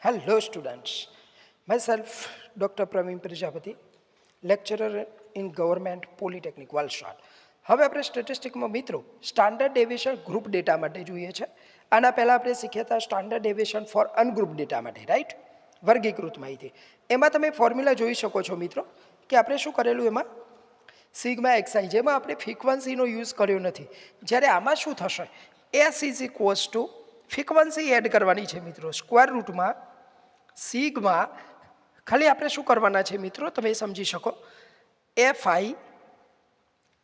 Hello students, myself Dr. Praveen Prajapati, lecturer in Government Polytechnic Valsad. હવે આપણે સ્ટેટિસ્ટિકમાં મિત્રો standard deviation group data માટે જોઈએ છે. આના પહેલાં આપણે શીખ્યા હતા standard deviation for ungroup data માટે, રાઈટ? વર્ગીકૃત માહિતી. એમાં તમે ફોર્મ્યુલા જોઈ શકો છો મિત્રો કે આપણે શું કરેલું એમાં સિગ્મા એક્સઆઈ, જેમાં આપણે ફ્રીક્વન્સીનો યુઝ કર્યો નથી. જ્યારે આમાં શું થશે, S is equals to frequency add કરવાની છે મિત્રો. સ્ક્વેર રૂટમાં સિગ્મા, ખાલી આપણે શું કરવાના છે મિત્રો તમે સમજી શકો, FI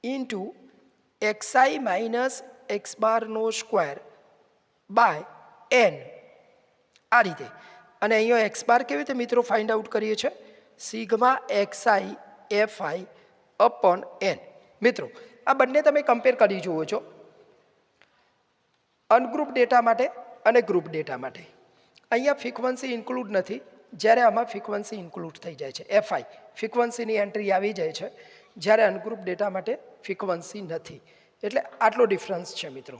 into XI minus x બારનો સ્ક્વેર બાય એન, આ રીતે. અને અહીંયા એક્સ બાર કેવી રીતે મિત્રો ફાઇન્ડ આઉટ કરીએ છીએ, sigma XI F I upon N. મિત્રો આ બંને તમે કમ્પેર કરી જુઓ છો, અનગ્રુપ ડેટા માટે અને ગ્રુપ ડેટા માટે. અહીંયા ફ્રીક્વન્સી ઇન્ક્લુડ નથી, જ્યારે આમાં ફ્રીક્વન્સી ઇન્ક્લુડ થઈ જાય છે. એફઆઈ ફ્રીક્વન્સીની એન્ટ્રી આવી જાય છે, જ્યારે અનગ્રુપ ડેટા માટે ફ્રીક્વન્સી નથી. એટલે આટલો ડિફરન્સ છે મિત્રો.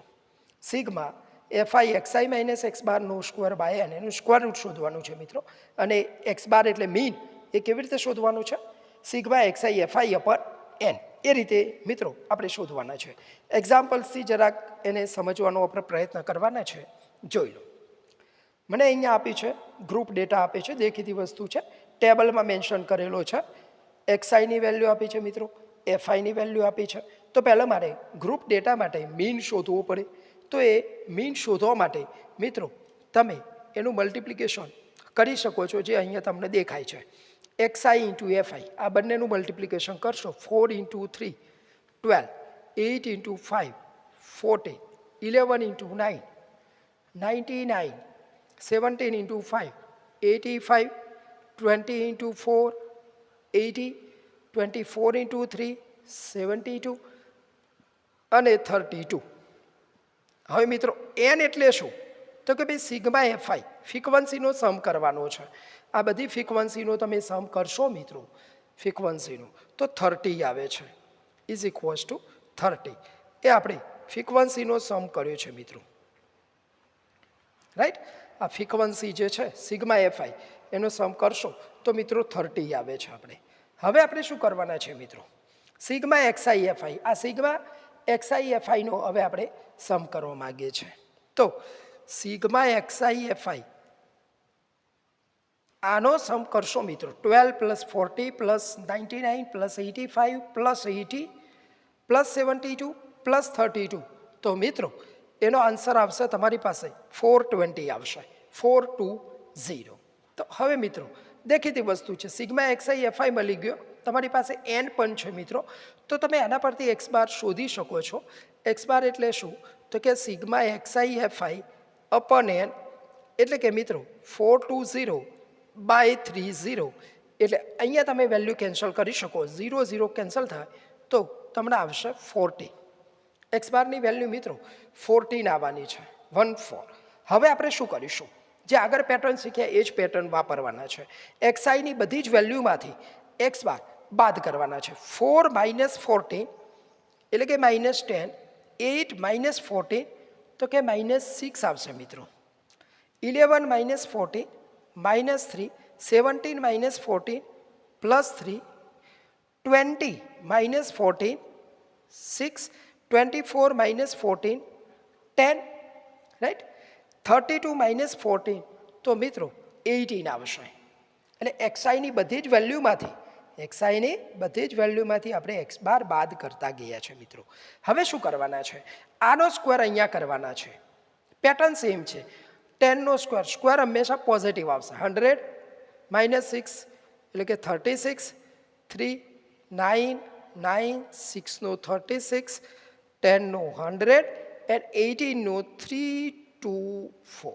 Sigma FI XI minus x બારનો સ્ક્વેર બાય એન, એનું સ્ક્વેર રૂટ શોધવાનું છે મિત્રો. અને એક્સ બાર એટલે મીન, એ કેવી રીતે શોધવાનું છે, sigma XI f i upper n, એ રીતે મિત્રો આપણે શોધવાના છે. એક્ઝામ્પલ્સથી જરાક એને સમજવાનો આપણે પ્રયત્ન કરવાના છે. જોઈ લો, મને અહીંયા આપી છે ગ્રુપ ડેટા આપે છે, દેખીતી વસ્તુ છે, ટેબલમાં મેન્શન કરેલો છે. એક્સઆઈની વેલ્યુ આપી છે મિત્રો, એફઆઈની વેલ્યુ આપી છે. તો પહેલાં મારે ગ્રુપ ડેટા માટે મીન શોધવો પડે. તો એ મીન શોધવા માટે મિત્રો તમે એનું મલ્ટિપ્લિકેશન કરી શકો છો, જે અહીંયા તમને દેખાય છે. એક્સઆઈ ઇન્ટુ એફઆઈ, આ બંનેનું મલ્ટિપ્લિકેશન કરશો. 4 into 3 12, 8 into 5 40, 11 into 9 99, 17 into 5 85, 20 into 4 80, 24 into 3 72 અને 32. હવે મિત્રો એન એટલે શું, તો કે ભાઈ સિગ્મા એફઆઈ ફ્રીક્વન્સીનો સમ કરવાનો છે. આ બધી ફ્રીક્વન્સીનો તમે સમ કરશો મિત્રો, ફ્રીક્વન્સીનો તો 30 આવે છે, ઇઝ ઇક્વલ્સ ટુ 30. એ આપણે ફ્રીક્વન્સીનો સમ કર્યો છે મિત્રો, રાઈટ? આ ફ્રીક્વન્સી જે છે સિગ્મા એફઆઈ, એનો સમ કરશો તો મિત્રો 30 આવે છે. હવે આપણે શું કરવાના છે મિત્રો, સિગ્મા એક્સઆઈ એફઆઈ, આ સિગ્મા એક્સઆઈ એફઆઈનો હવે આપણે સમ કરવા માગીએ છીએ. તો સિગ્મા એક્સઆઈ એફઆઈ આનો સમ કરશો મિત્રો, 12 plus 40 plus 99 plus 85 plus 80 plus 72 plus 32. તો મિત્રો એનો આન્સર આવશે તમારી પાસે 420 આવશે, 420. તો હવે મિત્રો દેખીતી વસ્તુ છે, સિગ્મા એક્સઆઈ એફઆઈ મળી ગયો, તમારી પાસે એન પણ છે મિત્રો. તો તમે એના પરથી એક્સ બાર શોધી શકો છો. એક્સ બાર એટલે શું, તો કે સિગ્મા એક્સઆઈ એફઆઈ અપન એન, એટલે કે મિત્રો 420 બાય 30. એટલે અહીંયા તમે વેલ્યુ કેન્સલ કરી શકો, 0 0 કેન્સલ થાય તો તમને આવશે 40. એક્સ બારની વેલ્યુ મિત્રો 14 આવવાની છે, 14. હવે આપણે શું કરીશું, જે આગળ પેટર્ન શીખ્યા એ જ પેટર્ન વાપરવાના છે. એક્સઆઈની બધી જ વેલ્યુમાંથી એક્સ બાર બાદ કરવાના છે. 4 માઇનસ 14 એટલે કે માઇનસ 10, 8 માઇનસ 14 તો કે માઇનસ 6 આવશે મિત્રો. 11 minus 14 minus 3, 17 minus 14 plus 3, 20 minus 14 6, 24 minus 14 10, right? 32 minus 14 તો મિત્રો 18 આવશે. એટલે એક્સઆઈની બધી જ વેલ્યુમાંથી આપણે એક્સ બાર બાદ કરતા ગયા છે મિત્રો. હવે શું કરવાના છે, આનો સ્ક્વેર અહીંયા કરવાના છે. પેટર્ન સેમ છે, 10નો સ્ક્વેર, સ્ક્વેર હંમેશા પોઝિટિવ આવશે. 100 માઇનસ 6 એટલે કે 36, 3 9 9 6નો 36, 10નો 100 એન્ડ 18નો 324.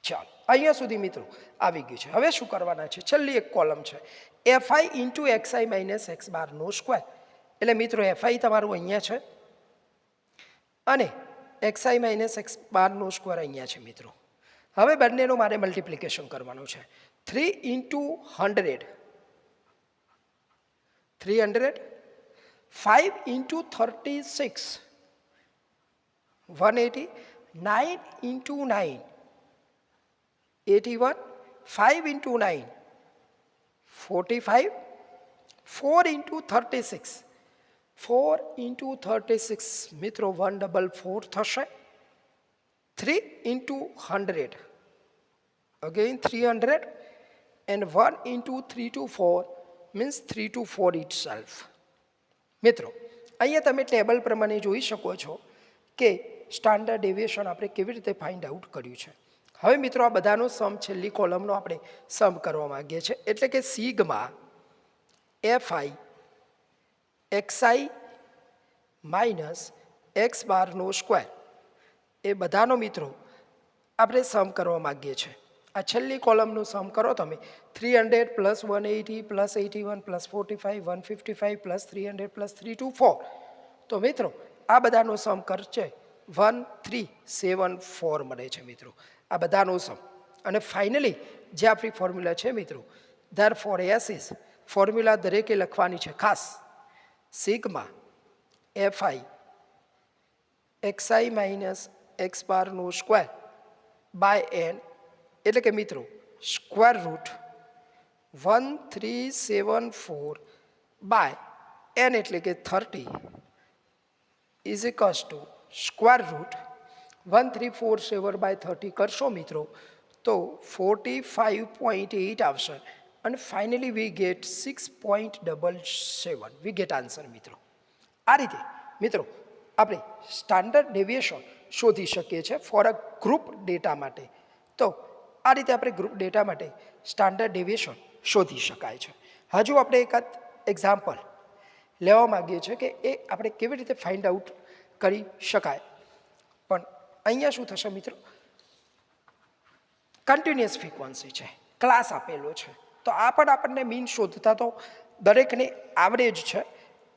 ચાલો અહીંયા સુધી મિત્રો આવી ગયું છે. હવે શું કરવાના છે, છેલ્લી એક કોલમ છે, FI into XI minus x બારનો સ્ક્વેર. એટલે મિત્રો એફઆઈ તમારું અહીંયા છે અને એક્સઆઈ માઇનસ એક્સ બારનો સ્ક્વેર અહીંયા છે મિત્રો. હવે બંનેનું મારે મલ્ટિપ્લિકેશન કરવાનું છે. 3 into 100 300, 5 into 36 180, 9 into 9 81, 5 into 9, 45, 4 into 36, 4 into 36 મિત્રો 144 થશે. 3 into 100, again 300, and 1 into 3 to 4 means 3 to 4 itself. મિત્રો અહીંયા તમે ટેબલ પ્રમાણે જોઈ શકો છો કે સ્ટાન્ડર્ડ ડેવિએશન આપણે કેવી રીતે ફાઇન્ડ આઉટ કર્યું છે. હવે મિત્રો આ બધાનો સમ છેલ્લી કોલમનો આપણે સમ કરવા માંગીએ છીએ, એટલે કે sigma FI XI minus x બારનો સ્ક્વેર એ બધાનો મિત્રો આપણે સમ કરવા માંગીએ છીએ. આ છેલ્લી કોલમનું સમ કરો તમે. 300 plus 180 plus 81 plus 45 155 plus 300 plus 324. તો મિત્રો આ બધાનો સમ કરશે 1374 મળે છે મિત્રો, આ બધાનો સમ. અને ફાઇનલી જે આપણી ફોર્મ્યુલા છે મિત્રો, ધેરફોર એસ ઇઝ ફોર્મ્યુલા દરેકે લખવાની છે ખાસ. Sigma FI XI minus x બારનો સ્ક્વેર બાય એન, એટલે કે મિત્રો સ્ક્વેર રૂટ 1374 બાય એન એટલે કે 30 is equals to square root 1347 by 30 કરશો મિત્રો તો 45.8 આવશે. અને finally we get 6.77 we get answer મિત્રો. આ રીતે મિત્રો આપણે સ્ટાન્ડર્ડ ડેવિએશન શોધી શકીએ છીએ ફોર અ ગ્રુપ ડેટા માટે. તો આ રીતે આપણે ગ્રુપ ડેટા માટે સ્ટાન્ડર્ડ ડેવિએશન શોધી શકાય છે. હજુ આપણે એકાદ એક્ઝામ્પલ લેવા માગીએ છીએ કે એ આપણે કેવી રીતે ફાઇન્ડ આઉટ કરી શકાય. પણ અહીંયા શું થશે મિત્રો, કન્ટિન્યુઅસ ફ્રીક્વન્સી છે, ક્લાસ આપેલો છે, તો આ પણ આપણને મીન શોધતા તો દરેકને આવડે જ છે.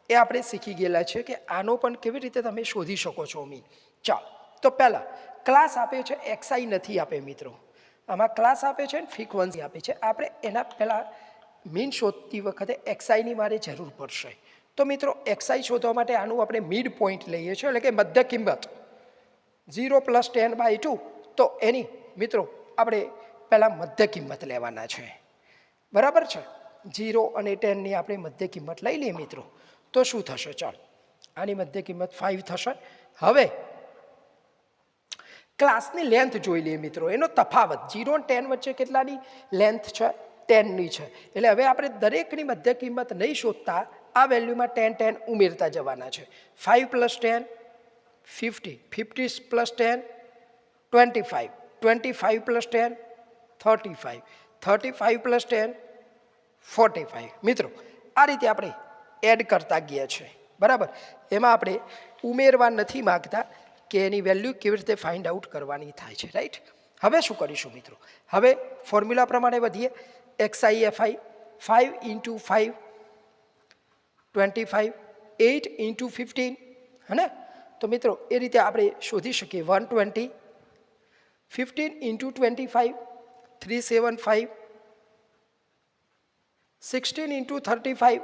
એ આપણે શીખી ગયેલા છે કે આનો પણ કેવી રીતે તમે શોધી શકો છો મીન. ચાલો તો પહેલાં ક્લાસ આપે છે, એક્સઆઈ નથી આપે મિત્રો. આમાં ક્લાસ આપે છે ને ફ્રીક્વન્સી આપે છે. આપણે એના પહેલાં મીન શોધતી વખતે એક્સઆઈની મારે જરૂર પડશે. તો મિત્રો એક્સઆઈ શોધવા માટે આનું આપણે મિડ પોઈન્ટ લઈએ છીએ, એટલે કે મધ્ય કિંમત 0 + 10/2. તો એની મિત્રો આપણે પહેલાં મધ્ય કિંમત લેવાના છે, બરાબર છે. 0 અને 10ની આપણે મધ્ય કિંમત લઈ લઈએ મિત્રો, તો શું થશે? ચાલો આની મધ્ય કિંમત 5 થશે. હવે ક્લાસની લેન્થ જોઈ લઈએ મિત્રો, એનો તફાવત 0 અને 10 વચ્ચે કેટલાની લેન્થ છે? 10ની છે. એટલે હવે આપણે દરેકની મધ્ય કિંમત નહીં શોધતા આ વેલ્યુમાં 10 10 ઉમેરતા જવાના છે. 5 + 10 50, 50 + 10 25, 25 + 10 35, 35 + 10 45. મિત્રો આ રીતે આપણે એડ કરતા ગયા છે, બરાબર. એમાં આપણે ઉમેરવા નથી માગતા કે એની વેલ્યુ કેવી રીતે ફાઇન્ડ આઉટ કરવાની થાય છે, રાઈટ. હવે શું કરીશું મિત્રો, હવે ફોર્મ્યુલા પ્રમાણે વધીએ. એક્સઆઈ એફઆઈ 5 × 5 25, 8 × 15, હે ને. તો મિત્રો એ રીતે આપણે શોધી શકીએ. 120, 15 × 25 375, 16 × 35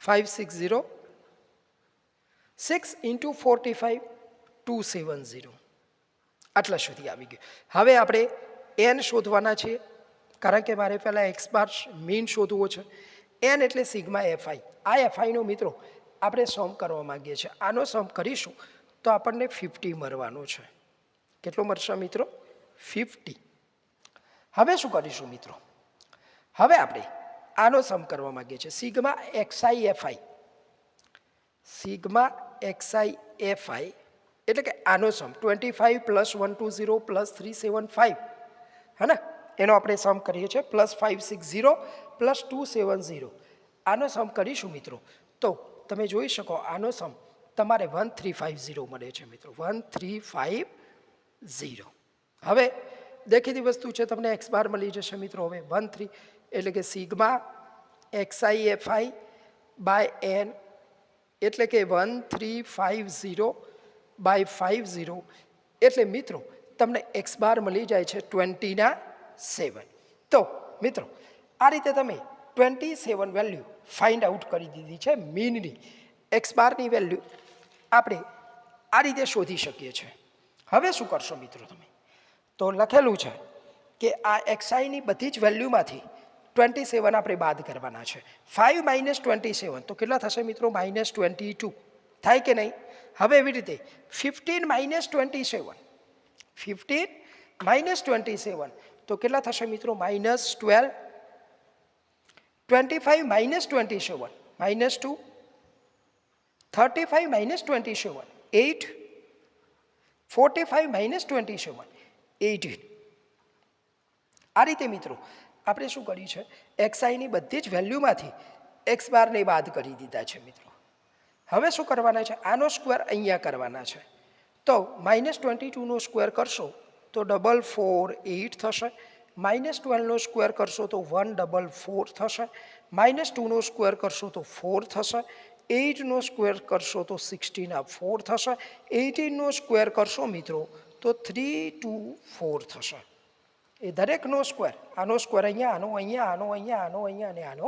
560, 6 × 45 270. આટલા સુધી આવી ગયું. હવે આપણે એન શોધવાના છે, કારણ કે મારે પહેલાં એક્સ બાર મીન શોધવો છે. એન એટલે સિગ્મા એફઆઈ. આ એફઆઈનો મિત્રો આપણે સમ કરવા માગીએ છીએ. આનો સમ કરીશું તો આપણને 50 મળવાનો છે. કેટલો મળશે મિત્રો? 50. હવે શું કરીશું મિત્રો, હવે આપણે આનો સમ કરવા માગીએ છીએ. Sigma XI FI, sigma XI FI એટલે કે આનો સમ 25 + 120 + 375, હે ને. એનો આપણે સમ કરીએ છીએ +560 + 270. આનો સમ કરીશું મિત્રો તો તમે જોઈ શકો આનો સમ તમારે 1350 મળે છે મિત્રો, 1350. હવે દેખીતી વસ્તુ છે, તમને એક્સ બાર મળી જશે મિત્રો. હવે 13 એટલે કે sigma XI FI by N એટલે કે 1350 બાય 50, એટલે મિત્રો તમને એક્સ બાર મળી જાય છે 27. તો મિત્રો આ રીતે તમે 27 વેલ્યુ ફાઇન્ડ આઉટ કરી દીધી છે મીનની. એક્સ બારની વેલ્યુ આપણે આ રીતે શોધી શકીએ છીએ. હવે શું કરશો મિત્રો તમે, તો લખેલું છે કે આ એક્સઆઈની બધી જ વેલ્યુમાંથી 27 આપણે બાદ કરવાના છે. 5 - 27 તો કેટલા થશે મિત્રો? -22 થાય કે નહીં? હવે એવી રીતે 15 - 27, 15 - 27 તો કેટલા થશે મિત્રો? -12. 25 - 27 -2. 35 - 27 8. 45 - 27 18. આ રીતે મિત્રો આપણે શું કર્યું છે? એક્સઆઈની બધી જ વેલ્યુમાંથી એક્સ બારને બાદ કરી દીધા છે મિત્રો. હવે શું કરવાના છે? આનો સ્ક્વેર અહીંયા કરવાના છે. તો -22નો સ્ક્વેર કરશો તો 448 થશે. -12નો સ્ક્વેર કરશો તો 144 થશે. -2નો સ્ક્વેર કરશો તો 4 થશે. 8નો સ્ક્વેર કરશો તો 16 4 થશે. 18નો સ્ક્વેર કરશો મિત્રો તો 324 થશે. એ દરેકનો સ્ક્વેર, આનો સ્ક્વેર અહીંયા, આનો અહીંયા, આનો અહીંયા, આનો અહીંયા અને આનો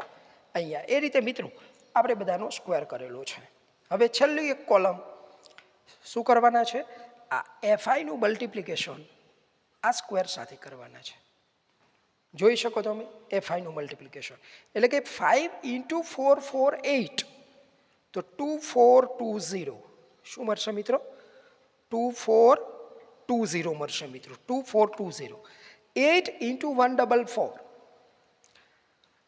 અહીંયા, એ રીતે મિત્રો આપણે બધાનો સ્ક્વેર કરેલો છે. હવે છેલ્લી એક કોલમ શું કરવાના છે? આ એફઆઈનું મલ્ટિપ્લિકેશન આ સ્ક્વેર સાથે કરવાના છે. જોઈ શકો તમે એફઆઈનું મલ્ટિપ્લિકેશન એટલે કે 5 × 4 4 8 તો 2420 શું મળશે મિત્રો? 2420 મળશે મિત્રો. 2420. 8 × 144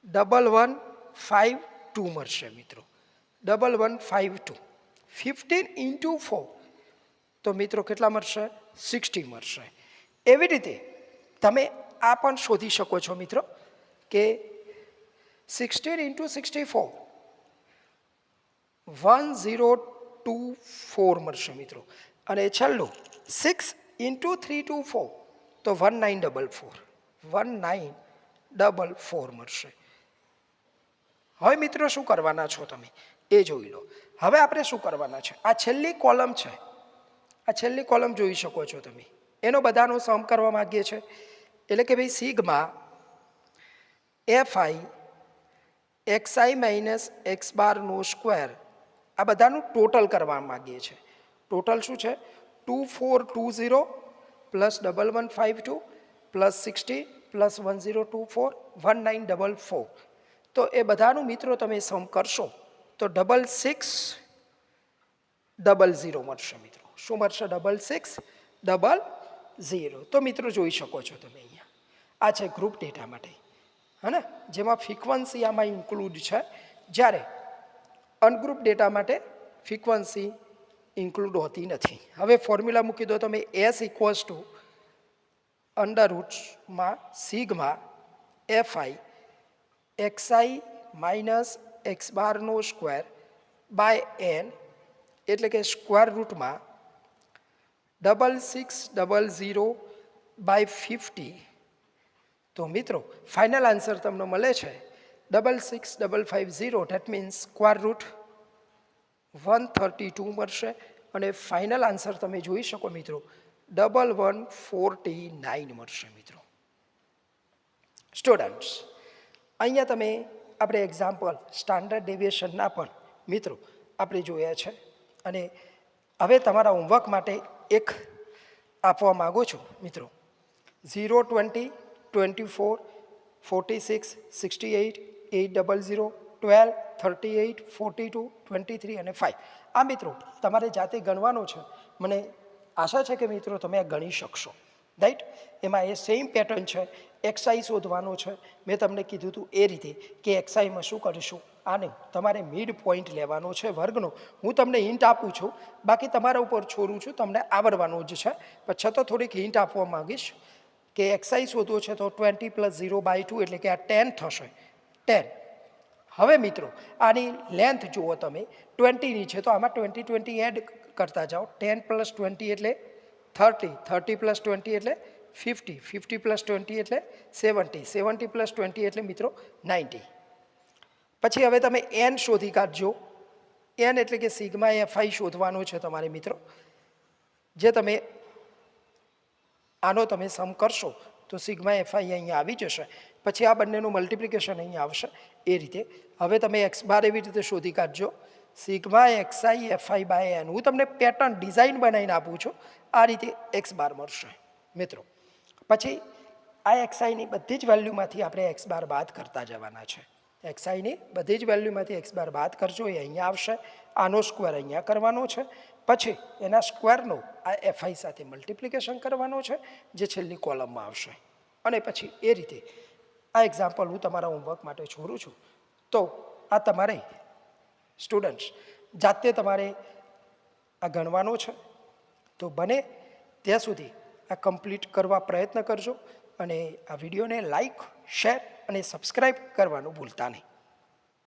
1152 મળશે મિત્રો. 1152. 15 × 4 તો મિત્રો કેટલા મળશે? 60 મળશે. એવી રીતે તમે આ પણ શોધી શકો છો મિત્રો કે 16 × 64 1024 મળશે મિત્રો. અને છેલ્લું 6 × 324 તો 1944 1944 મળશે. હવે મિત્રો શું કરવાના છો તમે એ જોઈ લો. હવે આપણે શું કરવાના છે? આ છેલ્લી કોલમ છે, આ છેલ્લી કોલમ જોઈ શકો છો તમે. એનો બધાનો સમ કરવા માંગીએ છીએ એટલે કે ભાઈ sigma FI XI minus x બારનો સ્ક્વેર આ બધાનું ટોટલ કરવા માંગીએ છીએ. ટોટલ શું છે? 2420 પ્લસ 1152 પ્લસ 60 પ્લસ 1024 1944. તો એ બધાનું મિત્રો તમે સમ કરશો તો 6600 મળશે મિત્રો. શું મળશે? 6600. તો મિત્રો જોઈ શકો છો તમે અહીંયા આ છે ગ્રુપ ડેટા માટે, હે ને, જેમાં ફ્રીક્વન્સી આમાં ઇન્ક્લુડ છે, જ્યારે અનગ્રુપ ડેટા માટે ફ્રીક્વન્સી ઇન્ક્લુડ હોતી નથી. હવે ફોર્મ્યુલા મૂકી દો તમે. S √માં sigma FI XI minus x બારનો સ્ક્વેર બાય n એટલે કે સ્ક્વેર રૂટમાં 6600/50. તો મિત્રો ફાઇનલ આન્સર તમને મળે છે 66550. ધેટ મીન્સ સ્ક્વેર રૂટ 132 મળશે. અને ફાઇનલ આન્સર તમે જોઈ શકો મિત્રો 1149 મળશે મિત્રો. સ્ટુડન્ટ્સ, અહીંયા તમે આપણે એક્ઝામ્પલ સ્ટાન્ડર્ડ ડેવિએશનના પણ મિત્રો આપણે જોયા છે. અને હવે તમારા હોમવર્ક માટે એક આપવા માગું છું મિત્રો. 0 20 24 46 68 800 12 38 42 23 અને 5 આ મિત્રો તમારે જાતે ગણવાનો છે. મને આશા છે કે મિત્રો તમે આ ગણી શકશો, રાઈટ. એમાં એ સેમ પેટર્ન છે. એક્સઆઈ શોધવાનો છે. મેં તમને કીધું હતું એ રીતે કે એક્સઆઈમાં શું કરીશું, આને તમારે મિડ પોઈન્ટ લેવાનો છે વર્ગનો. હું તમને હિન્ટ આપું છું, બાકી તમારા ઉપર છોડું છું, તમને આવડવાનું જ છે. પણ છતાં થોડીક હિન્ટ આપવા માંગીશ કે એક્સઆઈ શોધવો છે તો 20 + 0/2 એટલે કે આ 10 થશે. 10. હવે મિત્રો આની લેન્થ જુઓ તમે 20ની છે તો આમાં 20 એડ કરતા જાઓ. 10 + 20 એટલે 30, 30 + 20 એટલે 50, 50 + 20 એટલે 70, 70 + 20 એટલે મિત્રો 90. પછી હવે તમે n શોધી કાઢજો. n એટલે કે સિગ્મા એફઆઈ શોધવાનો છે તમારે મિત્રો. જે તમે આનો તમે સમ કરશો તો સિગ્મા એફઆઈ અહીંયા આવી જશે. પછી આ બંનેનું મલ્ટિપ્લિકેશન અહીંયા આવશે. એ રીતે હવે તમે એક્સ બાર એવી રીતે શોધી કાઢજો. Sigma XI FI by n. હું તમને પેટર્ન ડિઝાઇન બનાવીને આપું છું. આ રીતે એક્સ બાર મળશે મિત્રો. પછી આ એક્સઆઈની બધી જ વેલ્યુમાંથી આપણે એક્સ બાર બાદ કરતા જવાના છે. એક્સઆઈની બધી જ વેલ્યુમાંથી એક્સ બાર બાદ કરજો, એ અહીંયા આવશે. આનો સ્ક્વેર અહીંયા કરવાનો છે, પછી એના સ્ક્વેરનો આ એફઆઈ સાથે મલ્ટિપ્લિકેશન કરવાનો છે, જે છેલ્લી કોલમમાં આવશે. અને પછી એ રીતે આ એક્ઝામ્પલ હું તમારા હોમવર્ક માટે છોડું છું. તો આ તમારે સ્ટુડન્ટ્સ જાતે તમારે આ ગણવાનો છે. તો બને ત્યાં સુધી આ કમ્પ્લીટ કરવા પ્રયત્ન કરજો અને આ વિડીયોને લાઈક, શેર અને સબસ્ક્રાઈબ કરવાનું ભૂલતા નહીં.